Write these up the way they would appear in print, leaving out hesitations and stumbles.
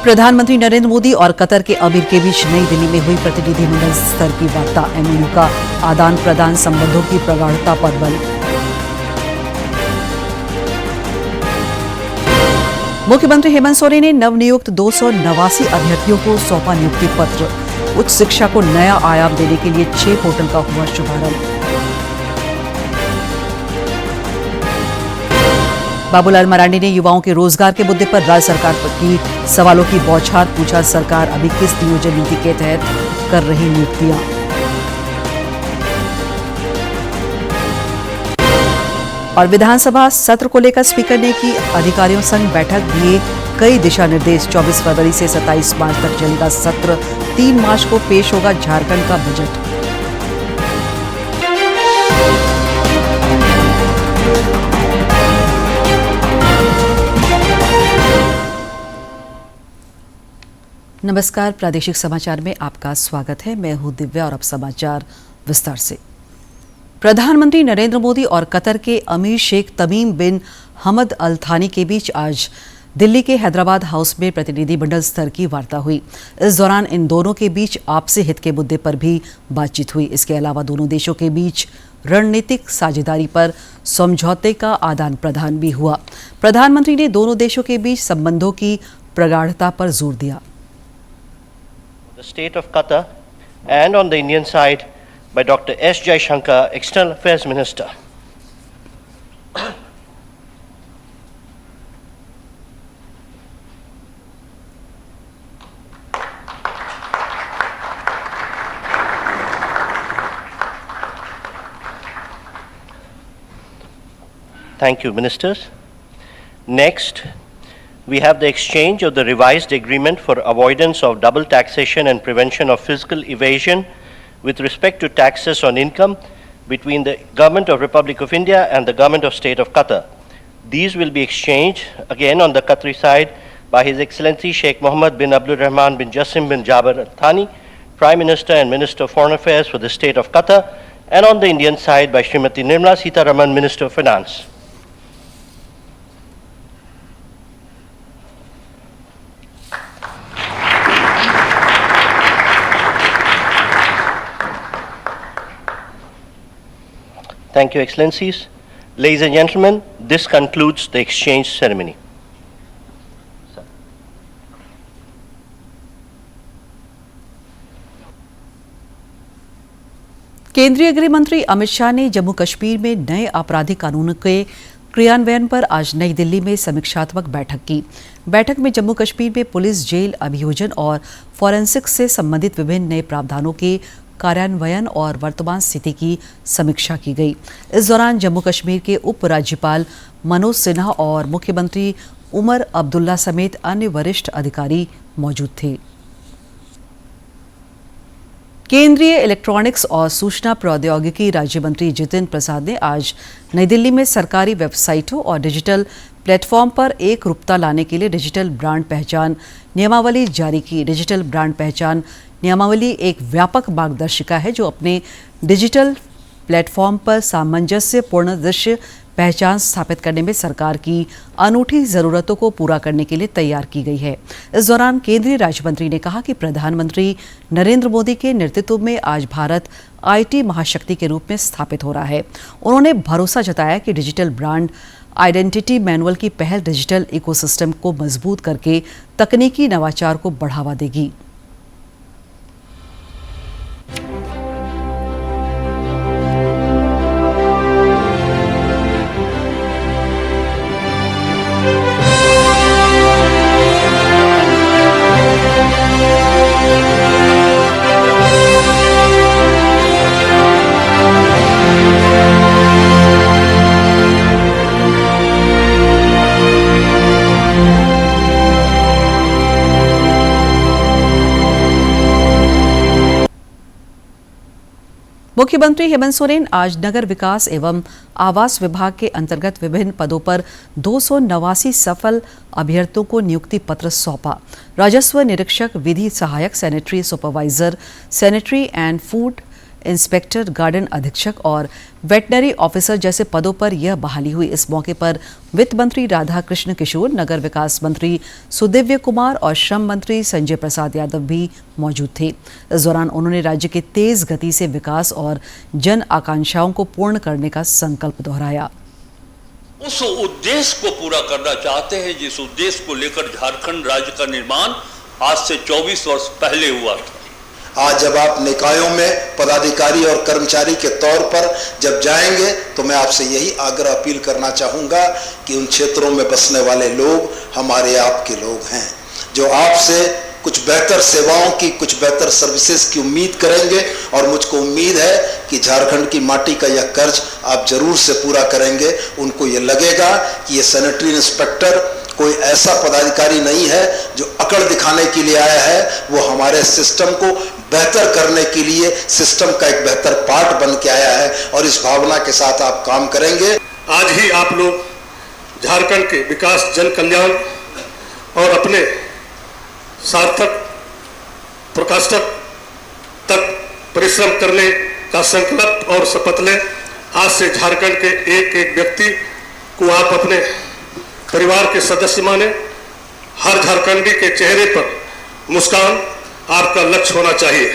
प्रधानमंत्री नरेंद्र मोदी और कतर के अमीर के बीच नई दिल्ली में हुई प्रतिनिधिमंडल स्तर की वार्ता। एमओयू का आदान प्रदान संबंधों की प्रगाढ़ता पर बल। मुख्यमंत्री हेमंत सोरेन ने नवनियुक्त 289 अभ्यर्थियों को सौंपा नियुक्ति पत्र। उच्च शिक्षा को नया आयाम देने के लिए 6 पोर्टल का हुआ शुभारंभ। बाबूलाल मरांडी ने युवाओं के रोजगार के मुद्दे पर राज्य सरकार की सवालों की बौछार। पूछा, सरकार अभी किस नियोजन नीति के तहत कर रही नियुक्तियां। और विधानसभा सत्र को लेकर स्पीकर ने की अधिकारियों संग बैठक, दिए कई दिशा निर्देश। 24 फरवरी से 27 मार्च तक चलेगा सत्र। 3 मार्च को पेश होगा झारखंड का बजट। नमस्कार, प्रादेशिक समाचार में आपका स्वागत है। मैं हूं दिव्या और अब समाचार विस्तार से। प्रधानमंत्री नरेंद्र मोदी और कतर के अमीर शेख तमीम बिन हमद अल थानी के बीच आज दिल्ली के हैदराबाद हाउस में प्रतिनिधिमंडल स्तर की वार्ता हुई। इस दौरान इन दोनों के बीच आपसी हित के मुद्दे पर भी बातचीत हुई। इसके अलावा दोनों देशों के बीच रणनीतिक साझेदारी पर समझौते का आदान प्रदान भी हुआ। प्रधानमंत्री ने दोनों देशों के बीच संबंधों की प्रगाढ़ता पर जोर दिया। The State of Qatar, and on the Indian side by Dr. S. Jaishankar, External Affairs Minister. Thank you, Ministers. Next, we have the exchange of the revised agreement for avoidance of double taxation and prevention of fiscal evasion with respect to taxes on income between the Government of Republic of India and the Government of State of Qatar. These will be exchanged again on the Qatari side by His Excellency Sheikh Mohammed bin Abdul Rahman bin Jassim bin Jaber Al Thani, Prime Minister and Minister of Foreign Affairs for the State of Qatar, and on the Indian side by Srimati Nirmala Sitharaman, Minister of Finance. Thank you, Excellencies. Ladies and gentlemen, this concludes the exchange ceremony. केंद्रीय गृह मंत्री अमित शाह ने जम्मू कश्मीर में नए आपराधिक कानून के क्रियान्वयन पर आज नई दिल्ली में समीक्षात्मक बैठक की। बैठक में जम्मू कश्मीर में पुलिस, जेल, अभियोजन और फॉरेंसिक्स से संबंधित विभिन्न नए प्रावधानों के कार्यान्वयन और वर्तमान स्थिति की समीक्षा की गई। इस दौरान जम्मू कश्मीर के उप राज्यपाल मनोज सिन्हा और मुख्यमंत्री उमर अब्दुल्ला समेत अन्य वरिष्ठ अधिकारी मौजूद थे। केंद्रीय इलेक्ट्रॉनिक्स और सूचना प्रौद्योगिकी राज्य मंत्री जितिन प्रसाद ने आज नई दिल्ली में सरकारी वेबसाइटों और डिजिटल प्लेटफॉर्म पर एकरूपता लाने के लिए डिजिटल ब्रांड पहचान नियमावली जारी की। डिजिटल ब्रांड पहचान नियमावली एक व्यापक मार्गदर्शिका है जो अपने डिजिटल प्लेटफॉर्म पर सामंजस्यपूर्ण दृश्य पहचान स्थापित करने में सरकार की अनूठी जरूरतों को पूरा करने के लिए तैयार की गई है। इस दौरान केंद्रीय राज्य मंत्री ने कहा कि प्रधानमंत्री नरेंद्र मोदी के नेतृत्व में आज भारत आईटी महाशक्ति के रूप में स्थापित हो रहा है। उन्होंने भरोसा जताया कि डिजिटल ब्रांड आइडेंटिटी मैनुअल की पहल डिजिटल इकोसिस्टम को मजबूत करके तकनीकी नवाचार को बढ़ावा देगी। मुख्यमंत्री हेमंत सोरेन आज नगर विकास एवं आवास विभाग के अंतर्गत विभिन्न पदों पर 289 सफल अभ्यर्थियों को नियुक्ति पत्र सौंपा। राजस्व निरीक्षक, विधि सहायक, sanitary supervisor, sanitary and food inspector, garden अधीक्षक और वेटनरी ऑफिसर जैसे पदों पर यह बहाली हुई। इस मौके पर वित्त मंत्री राधा कृष्ण किशोर, नगर विकास मंत्री सुदिव्य कुमार और श्रम मंत्री संजय प्रसाद यादव भी मौजूद थे। इस दौरान उन्होंने राज्य के तेज गति से विकास और जन आकांक्षाओं को पूर्ण करने का संकल्प दोहराया। उस उद्देश्य को पूरा करना चाहते हैं जिस उद्देश्य को लेकर झारखंड राज्य का निर्माण आज से 24 वर्ष पहले हुआ था। आज जब आप निकायों में पदाधिकारी और कर्मचारी के तौर पर जब जाएंगे तो मैं आपसे यही आग्रह अपील करना चाहूँगा कि उन क्षेत्रों में बसने वाले लोग हमारे आपके लोग हैं, जो आपसे कुछ बेहतर सेवाओं की, कुछ बेहतर सर्विसेज की उम्मीद करेंगे। और मुझको उम्मीद है कि झारखंड की माटी का यह कर्ज आप जरूर से पूरा करेंगे। उनको ये लगेगा कि ये सैनिटरी इंस्पेक्टर कोई ऐसा पदाधिकारी नहीं है जो अकड़ दिखाने के लिए आया है, वो हमारे सिस्टम को बेहतर करने के लिए सिस्टम का एक बेहतर पार्ट बन के आया है और इस भावना के साथ आप काम करेंगे। आज ही आप लोग झारखंड के विकास, जन कल्याण और अपने सार्थक प्रकाशक तक परिश्रम करने का संकल्प और शपथ लें। आज से झारखंड के एक एक व्यक्ति को आप अपने परिवार के सदस्य माने। हर झारखंडी के चेहरे पर मुस्कान आपका लक्ष्य होना चाहिए।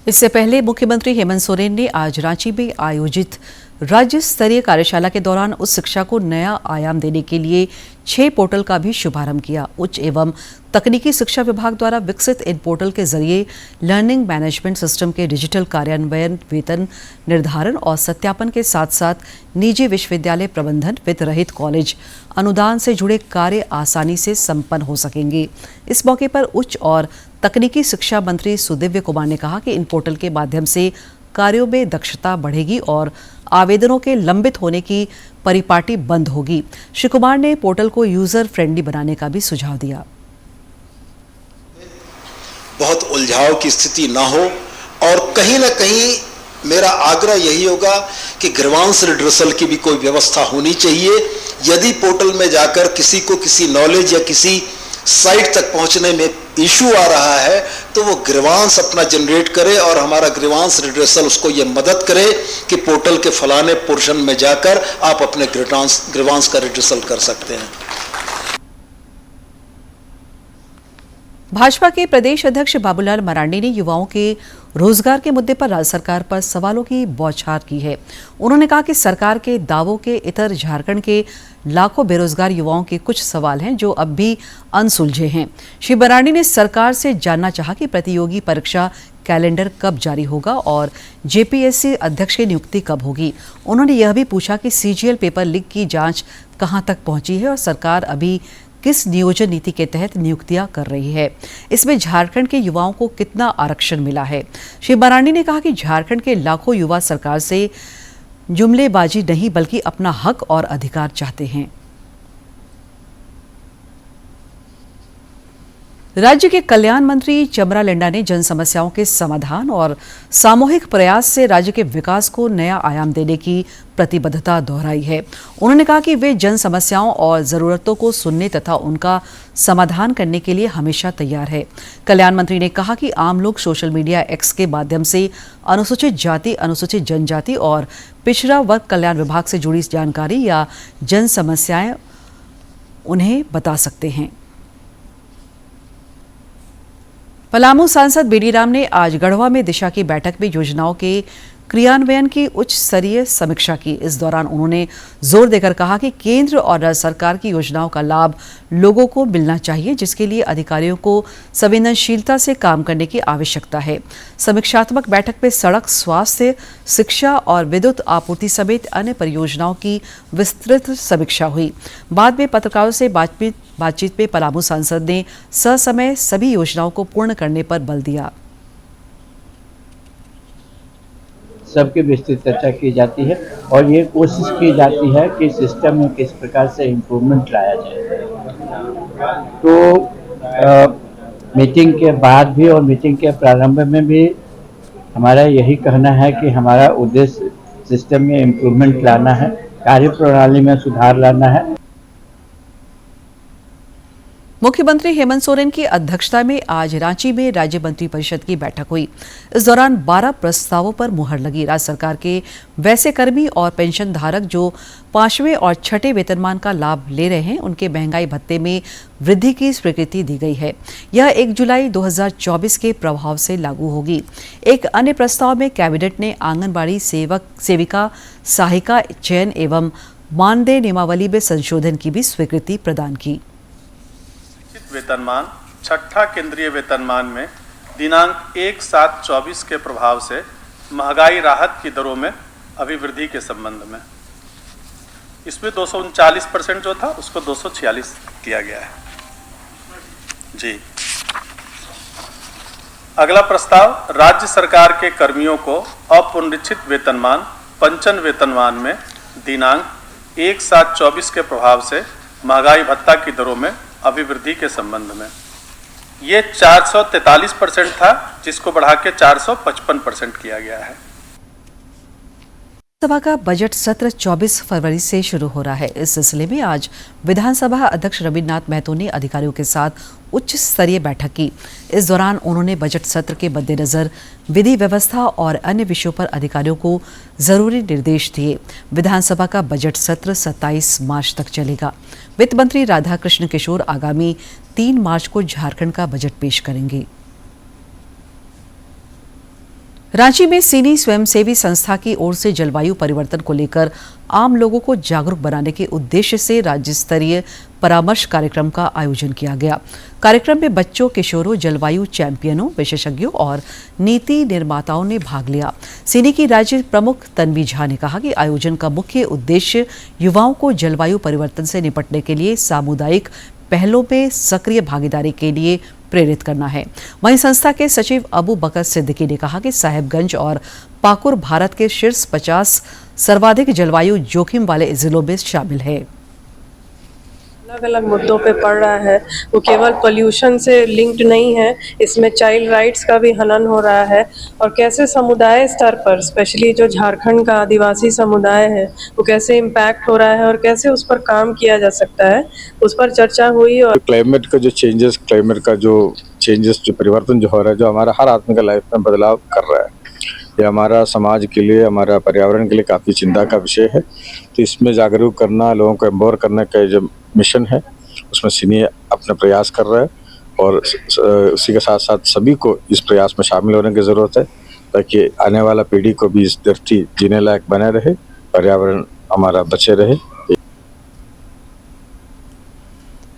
इससे पहले मुख्यमंत्री हेमंत सोरेन ने आज रांची में आयोजित राज्य स्तरीय कार्यशाला के दौरान उच्च शिक्षा को नया आयाम देने के लिए 6 पोर्टल का भी शुभारंभ किया। उच्च एवं तकनीकी शिक्षा विभाग द्वारा विकसित इन पोर्टल के जरिए लर्निंग मैनेजमेंट सिस्टम के डिजिटल कार्यान्वयन, वेतन निर्धारण और सत्यापन के साथ साथ निजी विश्वविद्यालय प्रबंधन, वित्त रहित कॉलेज अनुदान से जुड़े कार्य आसानी से संपन्न हो सकेंगे। इस मौके पर उच्च और तकनीकी शिक्षा मंत्री सुदिव्य कुमार ने कहा कि इन पोर्टल के माध्यम से कार्यों में दक्षता बढ़ेगी और आवेदनों के लंबित होने की परिपाटी बंद होगी। श्री कुमार ने पोर्टल को यूजर फ्रेंडली बनाने का भी सुझाव दिया। बहुत उलझाव की स्थिति ना हो और कहीं ना कहीं मेरा आग्रह यही होगा कि ग्रीवांस रिड्रेसल की भी कोई व्यवस्था होनी चाहिए। यदि पोर्टल में जाकर किसी को किसी नॉलेज या किसी साइट तक पहुंचने में इशू आ रहा है तो वो ग्रीवांस अपना जनरेट करे और हमारा ग्रीवांस रिड्रेसल उसको ये मदद करे कि पोर्टल के फलाने पोर्शन में जाकर आप अपने ग्रीवांस का रिड्रेसल कर सकते हैं। भाजपा के प्रदेश अध्यक्ष बाबूलाल मरांडी ने युवाओं के रोजगार के मुद्दे पर राज्य सरकार पर सवालों की बौछार की है। उन्होंने कहा कि सरकार के दावों के इतर झारखंड के लाखों बेरोजगार युवाओं के कुछ सवाल हैं जो अब भी अनसुलझे हैं। श्री मरांडी ने सरकार से जानना चाहा कि प्रतियोगी परीक्षा कैलेंडर कब जारी होगा और जेपीएससी अध्यक्ष की नियुक्ति कब होगी। उन्होंने यह भी पूछा कि सीजीएल पेपर लीक की जांच कहां तक पहुंची है और सरकार अभी किस नियोजन नीति के तहत नियुक्तियां कर रही है। इसमें झारखंड के युवाओं को कितना आरक्षण मिला है। श्री मरांडी ने कहा कि झारखंड के लाखों युवा सरकार से जुमलेबाजी नहीं बल्कि अपना हक और अधिकार चाहते हैं। राज्य के कल्याण मंत्री चमरा लेंडा ने जन समस्याओं के समाधान और सामूहिक प्रयास से राज्य के विकास को नया आयाम देने की प्रतिबद्धता दोहराई है। उन्होंने कहा कि वे जन समस्याओं और जरूरतों को सुनने तथा उनका समाधान करने के लिए हमेशा तैयार है। कल्याण मंत्री ने कहा कि आम लोग सोशल मीडिया एक्स के माध्यम से अनुसूचित जाति, अनुसूचित जनजाति और पिछड़ा वर्ग कल्याण विभाग से जुड़ी जानकारी या जन समस्याएं उन्हें बता सकते हैं। पलामू सांसद बीडी राम ने आज गढ़वा में दिशा की बैठक में योजनाओं के क्रियान्वयन की उच्च स्तरीय समीक्षा की। इस दौरान उन्होंने जोर देकर कहा कि केंद्र और राज्य सरकार की योजनाओं का लाभ लोगों को मिलना चाहिए, जिसके लिए अधिकारियों को संवेदनशीलता से काम करने की आवश्यकता है। समीक्षात्मक बैठक में सड़क, स्वास्थ्य, शिक्षा और विद्युत आपूर्ति समेत अन्य परियोजनाओं की विस्तृत समीक्षा हुई। बाद में पत्रकारों से बातचीत में पलामू सांसद ने ससमय सभी योजनाओं को पूर्ण करने पर बल दिया। सबकी विस्तृत चर्चा की जाती है और ये कोशिश की जाती है कि सिस्टम में किस प्रकार से इम्प्रूवमेंट लाया जाए। तो मीटिंग के बाद भी और मीटिंग के प्रारंभ में भी हमारा यही कहना है कि हमारा उद्देश्य सिस्टम में इम्प्रूवमेंट लाना है, कार्यप्रणाली में सुधार लाना है। मुख्यमंत्री हेमंत सोरेन की अध्यक्षता में आज रांची में राज्य मंत्रिपरिषद की बैठक हुई। इस दौरान 12 प्रस्तावों पर मुहर लगी। राज्य सरकार के वैसे कर्मी और पेंशन धारक जो 5वें और 6ठे वेतनमान का लाभ ले रहे हैं, उनके महंगाई भत्ते में वृद्धि की स्वीकृति दी गई है। यह 1 जुलाई 2024 के प्रभाव से लागू होगी। एक अन्य प्रस्ताव में कैबिनेट ने आंगनबाड़ी सेविका सहायिका चयन एवं मानदेय नियमावली में संशोधन की भी स्वीकृति प्रदान की। वेतनमान 6ठा केंद्रीय वेतनमान में दिनांक 1/7/24 के प्रभाव से महंगाई राहत की दरों में अभिवृद्धि के संबंध में इसमें 239% जो था उसको 246 किया गया है। जी, अगला प्रस्ताव राज्य सरकार के कर्मियों को अपुनरीक्षित वेतनमान पंचन वेतनमान में दिनांक 1/7/24 के प्रभाव से महंगाई भत्ता की दरों में अभिवृद्धि के संबंध में ये 443% था, जिसको बढ़ा के 455% किया गया है। सभा का बजट सत्र 24 फरवरी से शुरू हो रहा है। इस सिलसिले में आज विधानसभा अध्यक्ष रविन्द्रनाथ महतो ने अधिकारियों के साथ उच्च स्तरीय बैठक की। इस दौरान उन्होंने बजट सत्र के मद्देनजर विधि व्यवस्था और अन्य विषयों पर अधिकारियों को जरूरी निर्देश दिए। विधानसभा का बजट सत्र 27 मार्च तक चलेगा। वित्त मंत्री राधाकृष्ण किशोर आगामी 3 मार्च को झारखंड का बजट पेश करेंगे। रांची में सीनी स्वयंसेवी संस्था की ओर से जलवायु परिवर्तन को लेकर आम लोगों को जागरूक बनाने के उद्देश्य से राज्य स्तरीय परामर्श कार्यक्रम का आयोजन किया गया। कार्यक्रम में बच्चों, किशोरों, जलवायु चैंपियनों, विशेषज्ञों और नीति निर्माताओं ने भाग लिया। सीनी की राज्य प्रमुख तन्वी झा ने कहा कि आयोजन का मुख्य उद्देश्य युवाओं को जलवायु परिवर्तन से निपटने के लिए सामुदायिक पहलों में सक्रिय भागीदारी के लिए प्रेरित करना है। वहीं संस्था के सचिव अबू बकर सिद्दीकी ने कहा कि साहिबगंज और पाकुड़ भारत के शीर्ष 50 सर्वाधिक जलवायु जोखिम वाले जिलों में शामिल है। अलग अलग मुद्दों पे पड़ रहा है, वो केवल पोल्यूशन से लिंक्ड नहीं है, इसमें चाइल्ड राइट्स का भी हनन हो रहा है और कैसे समुदाय स्तर पर, स्पेशली जो झारखंड का आदिवासी समुदाय है, वो कैसे इम्पैक्ट हो रहा है और कैसे उस पर काम किया जा सकता है, उस पर चर्चा हुई। और क्लाइमेट का जो चेंजेस, जो परिवर्तन जो हो रहा है, जो हमारा हर आदमी का लाइफ में बदलाव कर रहा है, ये हमारा समाज के लिए, हमारा पर्यावरण के लिए काफ़ी चिंता का विषय है। तो इसमें जागरूक करना, लोगों को एम्पावर करने का जो मिशन है, उसमें सीनी अपना प्रयास कर रहा है और उसी के साथ साथ सभी को इस प्रयास में शामिल होने की ज़रूरत है, ताकि आने वाला पीढ़ी को भी इस धरती जीने लायक बने रहे, पर्यावरण हमारा बचे रहे।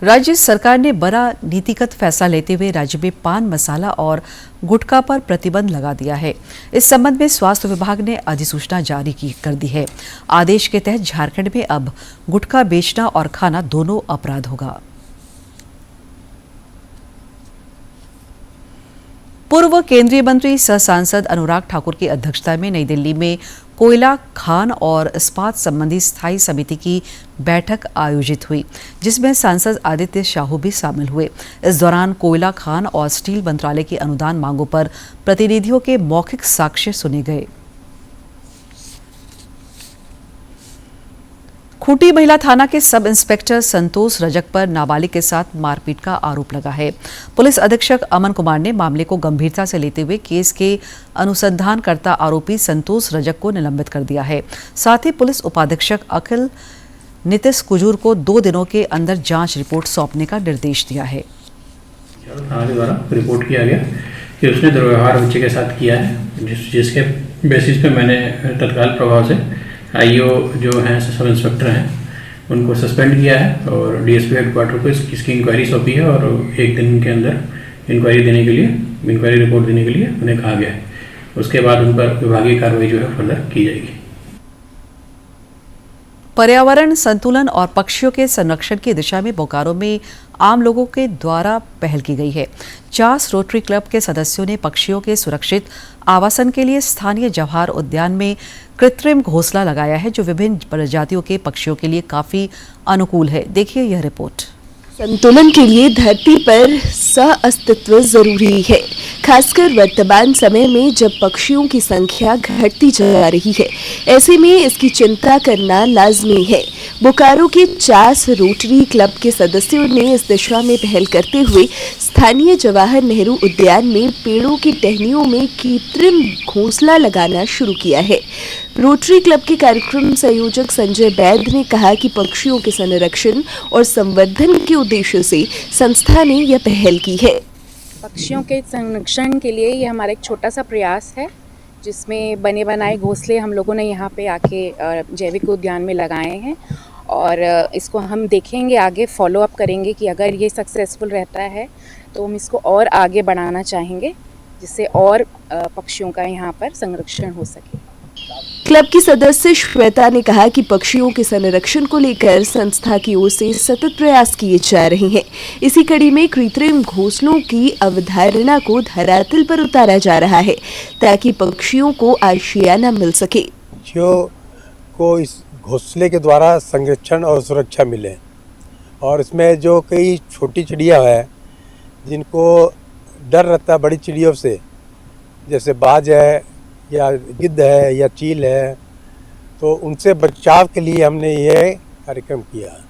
राज्य सरकार ने बड़ा नीतिगत फैसला लेते हुए राज्य में पान मसाला और गुटखा पर प्रतिबंध लगा दिया है। इस संबंध में स्वास्थ्य विभाग ने अधिसूचना जारी कर दी है। आदेश के तहत झारखंड में अब गुटखा बेचना और खाना दोनों अपराध होगा। पूर्व केंद्रीय मंत्री सह सांसद अनुराग ठाकुर की अध्यक्षता में नई दिल्ली में कोयला, खान और इस्पात संबंधी स्थायी समिति की बैठक आयोजित हुई, जिसमें सांसद आदित्य साहू भी शामिल हुए। इस दौरान कोयला, खान और स्टील मंत्रालय की अनुदान मांगों पर प्रतिनिधियों के मौखिक साक्ष्य सुने गए। खूंटी महिला थाना के सब इंस्पेक्टर संतोष रजक पर नाबालिग के साथ मारपीट का आरोप लगा है। पुलिस अधीक्षक अमन कुमार ने मामले को गंभीरता से लेते हुए केस के अनुसंधानकर्ता आरोपी संतोष रजक को निलंबित कर दिया है। साथ ही पुलिस उपाधीक्षक अखिल नितिश कुजूर को 2 दिनों के अंदर जांच रिपोर्ट सौंपने का निर्देश दिया है। थाना द्वारा रिपोर्ट किया गया कि उसने दुर्व्यवहार बच्चे के साथ किया है, जिसके बेसिस पे मैंने तत्काल प्रभाव से आईओ जो हैं, सब इंस्पेक्टर हैं, उनको सस्पेंड किया है और डीएसपी हेडक्वार्टर को इसकी इंक्वायरी सौंपी है और 1 दिन के अंदर इंक्वायरी रिपोर्ट देने के लिए उन्हें कहा गया है। उसके बाद उन पर विभागीय कार्रवाई जो है फर्दर की जाएगी। पर्यावरण संतुलन और पक्षियों के संरक्षण की दिशा में बोकारो में आम लोगों के द्वारा पहल की गई है। चास रोटरी क्लब के सदस्यों ने पक्षियों के सुरक्षित आवासन के लिए स्थानीय जवाहर उद्यान में कृत्रिम घोंसला लगाया है, जो विभिन्न प्रजातियों के पक्षियों के लिए काफी अनुकूल है। देखिए यह रिपोर्ट। संतुलन के लिए धरती पर सह-अस्तित्व जरूरी है, खासकर वर्तमान समय में जब पक्षियों की संख्या घटती जा रही है। ऐसे में इसकी चिंता करना लाजमी है। बोकारो के चास रोटरी क्लब के सदस्यों ने इस दिशा में पहल करते हुए स्थानीय जवाहर नेहरू उद्यान में पेड़ों की टहनियों में कृत्रिम घोंसला लगाना शुरू किया है। रोटरी क्लब के कार्यक्रम संयोजक संजय बैद ने कहा कि पक्षियों के संरक्षण और संवर्धन के उद्देश्य से संस्था ने यह पहल की है। पक्षियों के संरक्षण के लिए ये हमारा एक छोटा सा प्रयास है, जिसमें बने बनाए घोंसले हम लोगों ने यहाँ पे आके जैविक उद्यान में लगाए हैं और इसको हम देखेंगे, आगे फॉलो अप करेंगे कि अगर ये सक्सेसफुल रहता है तो हम इसको और आगे बढ़ाना चाहेंगे, जिससे और पक्षियों का यहाँ पर संरक्षण हो सके। क्लब की सदस्य श्वेता ने कहा कि पक्षियों के संरक्षण को लेकर संस्था की ओर से सतत प्रयास किए जा रहे हैं। इसी कड़ी में कृत्रिम घोंसलों की अवधारणा को धरातल पर उतारा जा रहा है ताकि पक्षियों को आशियाना मिल सके। पक्षियों को इस घोंसले के द्वारा संरक्षण और सुरक्षा मिले और इसमें जो कई छोटी चिड़िया है जिनको डर रहता है बड़ी चिड़ियों से, जैसे बाज है या गिद्ध है या चील है, तो उनसे बचाव के लिए हमने ये कार्यक्रम किया।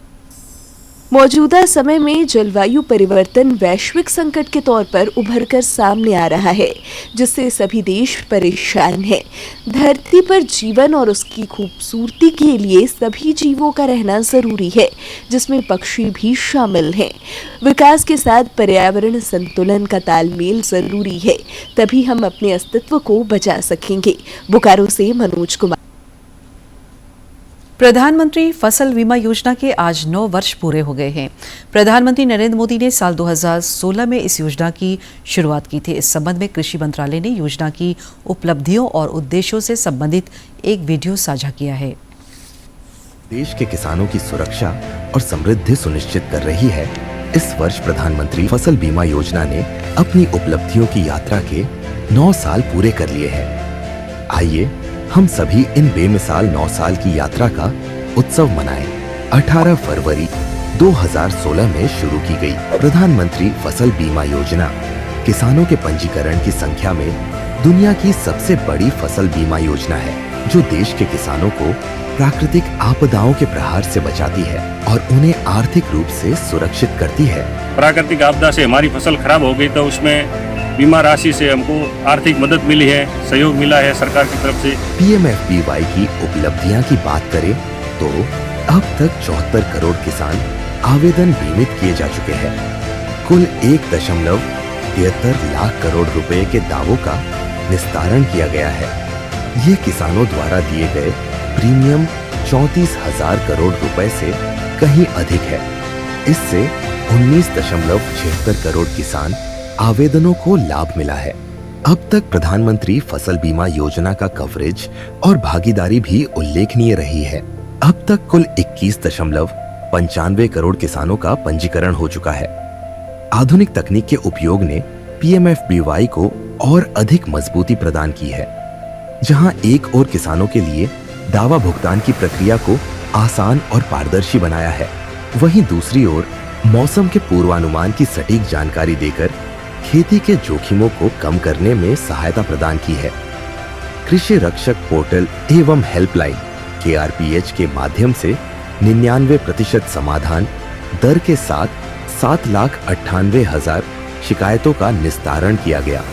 मौजूदा समय में जलवायु परिवर्तन वैश्विक संकट के तौर पर उभरकर सामने आ रहा है, जिससे सभी देश परेशान हैं। धरती पर जीवन और उसकी खूबसूरती के लिए सभी जीवों का रहना जरूरी है, जिसमें पक्षी भी शामिल हैं। विकास के साथ पर्यावरण संतुलन का तालमेल जरूरी है, तभी हम अपने अस्तित्व को बचा सकेंगे। बोकारो से मनोज कुमार। प्रधानमंत्री फसल बीमा योजना के आज 9 वर्ष पूरे हो गए हैं। प्रधानमंत्री नरेंद्र मोदी ने साल 2016 में इस योजना की शुरुआत की थी। इस संबंध में कृषि मंत्रालय ने योजना की उपलब्धियों और उद्देश्यों से संबंधित एक वीडियो साझा किया है। देश के किसानों की सुरक्षा और समृद्धि सुनिश्चित कर रही है। इस वर्ष प्रधानमंत्री फसल बीमा योजना ने अपनी उपलब्धियों की यात्रा के 9 साल पूरे कर लिए हैं। आइए हम सभी इन बेमिसाल 9 साल की यात्रा का उत्सव मनाएं। 18 फरवरी 2016 में शुरू की गई प्रधानमंत्री फसल बीमा योजना किसानों के पंजीकरण की संख्या में दुनिया की सबसे बड़ी फसल बीमा योजना है, जो देश के किसानों को प्राकृतिक आपदाओं के प्रहार से बचाती है और उन्हें आर्थिक रूप से सुरक्षित करती है। प्राकृतिक आपदा से हमारी फसल खराब हो गई तो उसमें बीमा राशि से हमको आर्थिक मदद मिली है, सहयोग मिला है सरकार की तरफ से। PMFBY की उपलब्धियां की बात करें तो अब तक 74 करोड़ किसान आवेदन बीमित किए जा चुके हैं। कुल 1.73 लाख करोड़ रुपए के दावों का निस्तारण किया गया है। ये किसानों द्वारा दिए गए प्रीमियम 34,000 करोड़ रुपए से कहीं अधिक है। इससे 19.76 करोड़ किसान आवेदनों को लाभ मिला है। अब तक प्रधानमंत्री फसल बीमा योजना का कवरेज और भागीदारी भी उल्लेखनीय रही है। अब तक कुल 21.95 करोड़ किसानों का पंजीकरण हो चुका है। आधुनिक तकनीक के उपयोग ने PMFBY को और अधिक मजबूती प्रदान की है। जहां एक और किसानों के लिए दावा भुगतान की प्रक्रिया को आसान और पारदर्शी बनाया है, वहीं दूसरी ओर मौसम के पूर्वानुमान की सटीक जानकारी देकर खेती के जोखिमों को कम करने में सहायता प्रदान की है। कृषि रक्षक पोर्टल एवं हेल्पलाइन KRPH के माध्यम से 99% समाधान दर के साथ 7,98,000 शिकायतों का निस्तारण किया गया।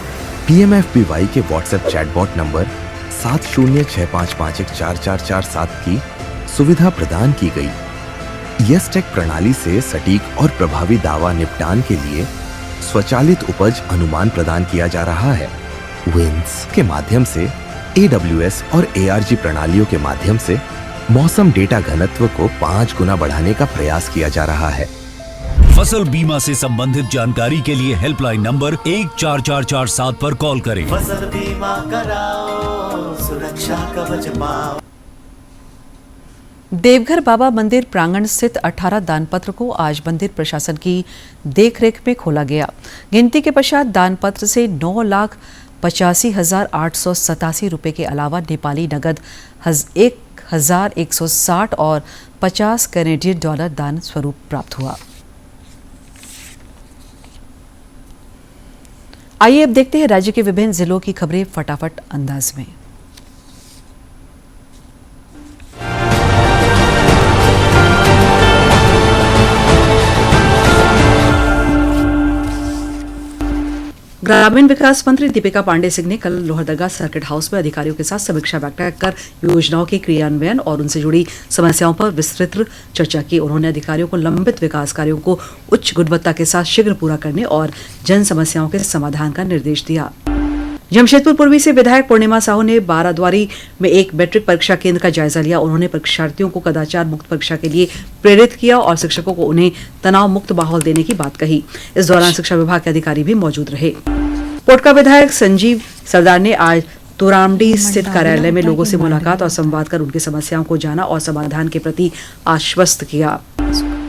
PMFBY के व्हाट्सएप चैटबॉट नंबर 7065514447 की सुविधा प्रदान की गई। येसटेक प्रणाली से सटीक और प्रभावी दावा निपटान के लिए स्वचालित उपज अनुमान प्रदान किया जा रहा है। विंस के माध्यम से AWS और ARG प्रणालियों के माध्यम से मौसम डेटा घनत्व को 5 गुना बढ़ाने का प्रयास किया जा रहा है। फसल बीमा से संबंधित जानकारी के लिए हेल्पलाइन नंबर 14447 पर कॉल करें। फसल बीमा कराओ, सुरक्षा कवच पाओ। देवघर बाबा मंदिर प्रांगण स्थित 18 दानपत्र को आज मंदिर प्रशासन की देखरेख में खोला गया। गिनती के पश्चात दानपत्र से 9,85,887 रुपए के अलावा नेपाली नगद 1,160 और $50 दान स्वरूप प्राप्त हुआ। आइए अब देखते हैं राज्य के विभिन्न जिलों की खबरें फटाफट अंदाज में। ग्रामीण विकास मंत्री दीपिका पांडे सिंह ने कल लोहरदगा सर्किट हाउस में अधिकारियों के साथ समीक्षा बैठक कर योजनाओं के क्रियान्वयन और उनसे जुड़ी समस्याओं पर विस्तृत चर्चा की। उन्होंने अधिकारियों को लंबित विकास कार्यों को उच्च गुणवत्ता के साथ शीघ्र पूरा करने और जन समस्याओं के समाधान का निर्देश दिया। जमशेदपुर पूर्वी से विधायक पूर्णिमा साहू ने बाराद्वारी में एक मैट्रिक परीक्षा केंद्र का जायजा लिया। उन्होंने परीक्षार्थियों को कदाचार मुक्त परीक्षा के लिए प्रेरित किया और शिक्षकों को उन्हें तनाव मुक्त माहौल देने की बात कही। इस दौरान शिक्षा विभाग के अधिकारी भी मौजूद रहे। पोटका विधायक संजीव सरदार ने आज तोरामडी स्थित कार्यालय में लोगों से मुलाकात और संवाद कर उनकी समस्याओं को जाना और समाधान के प्रति आश्वस्त किया।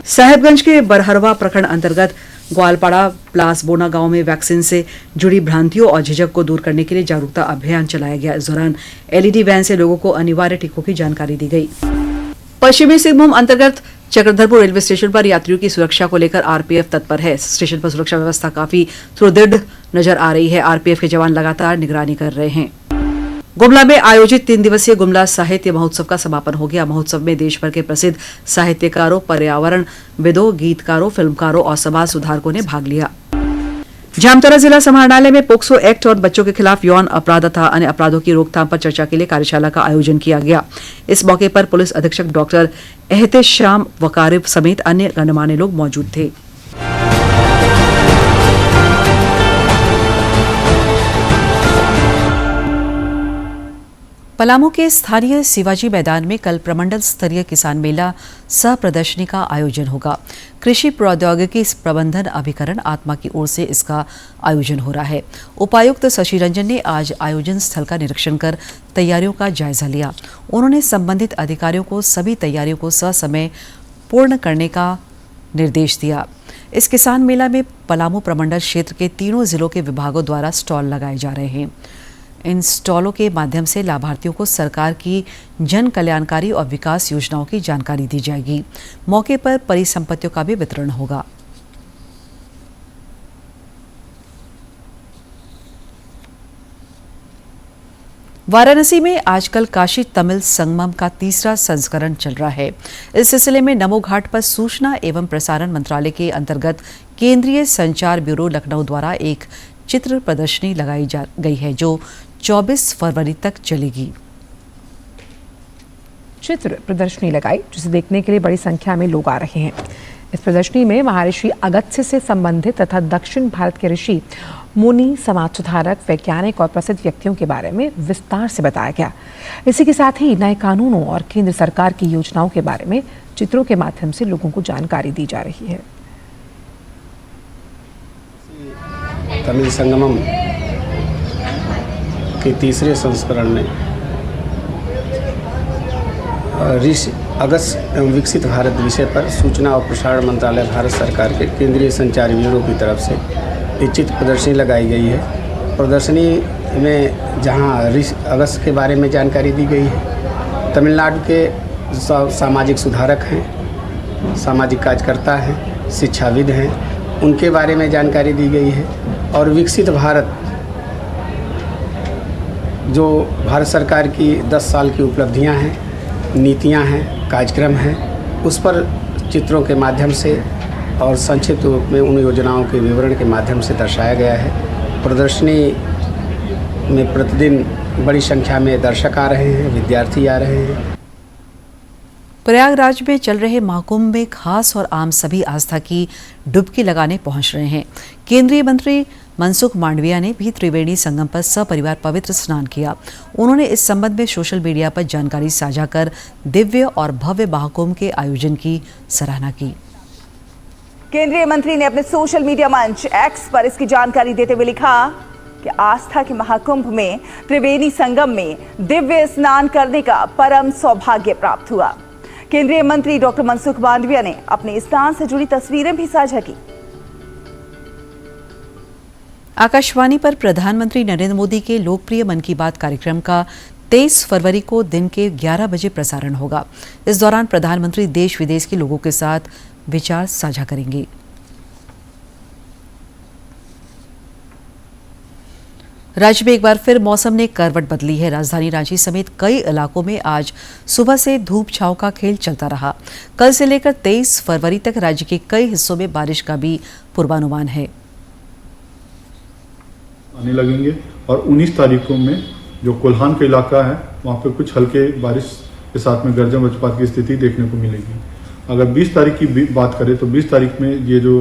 साहेबगंज के बरहरवा प्रखंड अंतर्गत ग्वालपाड़ा प्लासबोना गांव में वैक्सीन से जुड़ी भ्रांतियों और झिझक को दूर करने के लिए जागरूकता अभियान चलाया गया। इस दौरान एलईडी वैन से लोगों को अनिवार्य टीकों की जानकारी दी गई। पश्चिमी सिंहभूम अंतर्गत चक्रधरपुर रेलवे स्टेशन पर यात्रियों की सुरक्षा को लेकर आरपीएफ तत्पर है। स्टेशन पर सुरक्षा व्यवस्था काफी सुदृढ़ नजर आ रही है। आरपीएफ के जवान लगातार निगरानी कर रहे हैं। गुमला में आयोजित 3 दिवसीय गुमला साहित्य महोत्सव का समापन हो गया। महोत्सव में देश भर के प्रसिद्ध साहित्यकारों, पर्यावरणविदों, गीतकारों, फिल्मकारों और समाज सुधारकों ने भाग लिया। जामताड़ा जिला समाहरणालय में पोक्सो एक्ट और बच्चों के खिलाफ यौन अपराध तथा अन्य अपराधों की रोकथाम पर चर्चा के लिए कार्यशाला का आयोजन किया गया। इस मौके पर पुलिस अधीक्षक डॉक्टर एहतेशाम वकारिब समेत अन्य गणमान्य लोग मौजूद थे। पलामू के स्थानीय शिवाजी मैदान में कल प्रमंडल स्तरीय किसान मेला सह प्रदर्शनी का आयोजन होगा। कृषि प्रौद्योगिकी प्रबंधन अभिकरण आत्मा की ओर से इसका आयोजन हो रहा है। उपायुक्त शशि रंजन ने आज आयोजन स्थल का निरीक्षण कर तैयारियों का जायजा लिया। उन्होंने संबंधित अधिकारियों को सभी तैयारियों को ससमय पूर्ण करने का निर्देश दिया। इस किसान मेला में पलामू प्रमंडल क्षेत्र के तीनों जिलों के विभागों द्वारा स्टॉल लगाए जा रहे हैं। इन स्टॉलों के माध्यम से लाभार्थियों को सरकार की जन कल्याणकारी और विकास योजनाओं की जानकारी दी जाएगी। मौके पर परिसंपत्तियों का भी वितरण होगा। वाराणसी में आजकल काशी तमिल संगमम का तीसरा संस्करण चल रहा है। इस सिलसिले में नमो घाट पर सूचना एवं प्रसारण मंत्रालय के अंतर्गत केंद्रीय संचार ब्यूरो लखनऊ द्वारा एक चित्र प्रदर्शनी लगाई जा गई है जो 24 फरवरी तक चलेगी। चित्र प्रदर्शनी लगाई जिसे देखने के लिए बड़ी संख्या में लोग आ रहे हैं। इस प्रदर्शनी में महर्षि अगस्त्य से संबंधित तथा दक्षिण भारत के ऋषि, मुनि, समाज सुधारक, वैज्ञानिक और प्रसिद्ध व्यक्तियों के बारे में विस्तार से बताया गया। इसी के साथ ही नए कानूनों और केंद्र सरकार की योजनाओं के बारे में चित्रों के माध्यम से लोगों को जानकारी दी जा रही है। तमिल संगमम के तीसरे संस्करण में ऋषि अगस्त एवं विकसित भारत विषय पर सूचना और प्रसारण मंत्रालय भारत सरकार के केंद्रीय संचार ब्यूरो की तरफ से एक चित्र प्रदर्शनी लगाई गई है। प्रदर्शनी में जहां ऋषि अगस्त के बारे में जानकारी दी गई है, तमिलनाडु के सामाजिक सुधारक हैं, सामाजिक कार्यकर्ता हैं, शिक्षाविद हैं, उनके बारे में जानकारी दी गई है और विकसित भारत जो भारत सरकार की 10 साल की उपलब्धियां हैं, नीतियां हैं, कार्यक्रम हैं, उस पर चित्रों के माध्यम से और संक्षिप्त रूप में उन योजनाओं के विवरण के माध्यम से दर्शाया गया है। प्रदर्शनी में प्रतिदिन बड़ी संख्या में दर्शक आ रहे हैं, विद्यार्थी आ रहे हैं। प्रयागराज में चल रहे महाकुंभ में खास और आम सभी आस्था की डुबकी लगाने पहुंच रहे हैं। केंद्रीय मंत्री मनसुख मांडविया ने भी त्रिवेणी संगम पर सपरिवार पवित्र स्नान किया। उन्होंने इस संबंध में सोशल मीडिया पर जानकारी साझा कर दिव्य और भव्य महाकुंभ के आयोजन की सराहना की। केंद्रीय मंत्री ने अपने सोशल मीडिया मंच एक्स पर इसकी जानकारी देते हुए लिखा कि आस्था के महाकुंभ में त्रिवेणी संगम में दिव्य स्नान करने का परम सौभाग्य प्राप्त हुआ। केंद्रीय मंत्री डॉक्टर मनसुख मांडविया ने अपने स्नान से जुड़ी तस्वीरें भी साझा की। आकाशवाणी पर प्रधानमंत्री नरेंद्र मोदी के लोकप्रिय मन की बात कार्यक्रम का 23 फरवरी को दिन के 11 बजे प्रसारण होगा। इस दौरान प्रधानमंत्री देश विदेश के लोगों के साथ विचार साझा करेंगे। राज्य में एक बार फिर मौसम ने करवट बदली है। राजधानी रांची समेत कई इलाकों में आज सुबह से धूप छांव का खेल चलता रहा। कल से लेकर 23 फरवरी तक राज्य के कई हिस्सों में बारिश का भी पूर्वानुमान है। आने लगेंगे और 19 तारीखों में जो कोल्हान का इलाका है वहाँ पे कुछ हल्के बारिश के साथ में गर्जन वज्रपात की स्थिति देखने को मिलेगी। अगर 20 तारीख की बात करें तो 20 तारीख में ये जो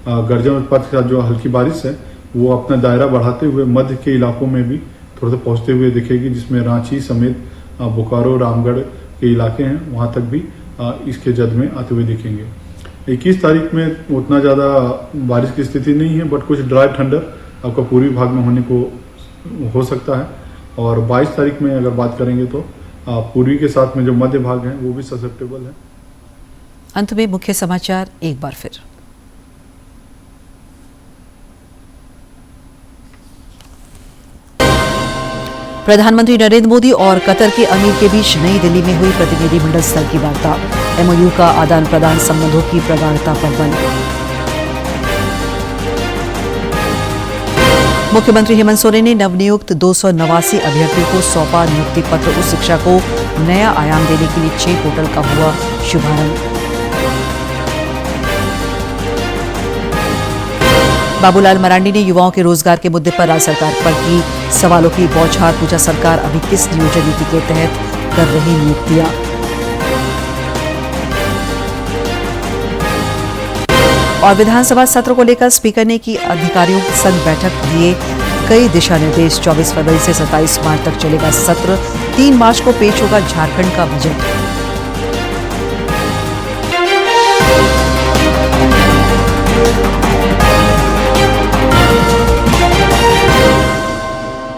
गर्जन वज्रपात के साथ जो हल्की बारिश है वो अपना दायरा बढ़ाते हुए मध्य के इलाकों में भी थोड़ा सा पहुँचते हुए दिखेगी, जिसमें रांची समेत बोकारो रामगढ़ के इलाके हैं वहाँ तक भी इसके जद में आते हुए दिखेंगे। 21 तारीख में उतना ज़्यादा बारिश की स्थिति नहीं है, बट कुछ ड्राई ठंडर आपका पूर्वी भाग में होने को हो सकता है। और 22 तारीख में अगर बात करेंगे तो पूर्वी के साथ में जो मध्य भाग है वो भी ससेप्टेबल है। अंत में मुख्य समाचार एक बार फिर। प्रधानमंत्री नरेंद्र मोदी और कतर के अमीर के बीच नई दिल्ली में हुई प्रतिनिधिमंडल स्तर की वार्ता। एमओयू का आदान प्रदान संबंधों की प्रगाढ़ता पर बल। मुख्यमंत्री हेमंत सोरेन ने नवनियुक्त 289 अभ्यर्थियों को सौंपा नियुक्ति पत्र। उच्च शिक्षा को नया आयाम देने के लिए 6 पोर्टल का हुआ शुभारंभ। बाबूलाल मरांडी ने युवाओं के रोजगार के मुद्दे पर राज्य सरकार पर की सवालों की बौछार। पूछा, सरकार अभी किस नियोजन नीति के तहत कर रही नियुक्तियां। और विधानसभा सत्र को लेकर स्पीकर ने की अधिकारियों के संग बैठक, दिए कई दिशा निर्देश। 24 फरवरी से 27 मार्च तक चलेगा सत्र। 3 मार्च को पेश होगा झारखंड का बजट।